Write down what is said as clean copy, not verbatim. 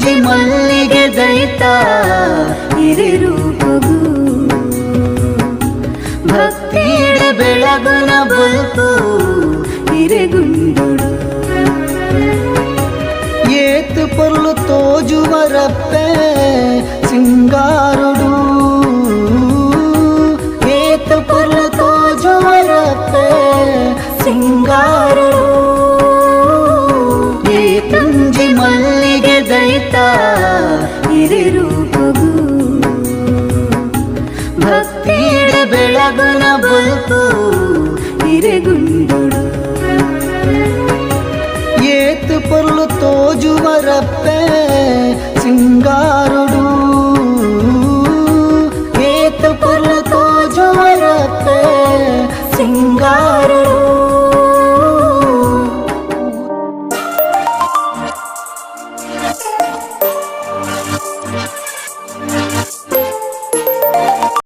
ತುಂಜಿ ಮಲ್ಲಿಗೆ ದೈತ ಹಿರಿರೂಪಗು ಭಕ್ತಿಯ ಬೆಳಗುನ ಬಲ್ಪು ಹಿರಿಗುಂಡುಡು ಏತು ಪೊರ್ಲು ತೋಜುವರಪ್ಪೆ ಸಿಂಗಾರುಡು ಏತು ಪೊರ್ಲು ತೋಜುವರಪ್ಪೆ ಸಿಂಗಾರುಡು ಏ ತುಂಜಿ ಮಲ್ಲಿಗೆ ದೈತ ಹಿರಿರೂಪಗು ಭಕ್ತಿಯ ಬೆಳಗುನ ಬಲ್ಪು ಹಿರಿಗುಂಡುಡು ಏತು ಪೊರ್ಲು ತೋಜುವರಪ್ಪೆ ಸಿಂಗಾರ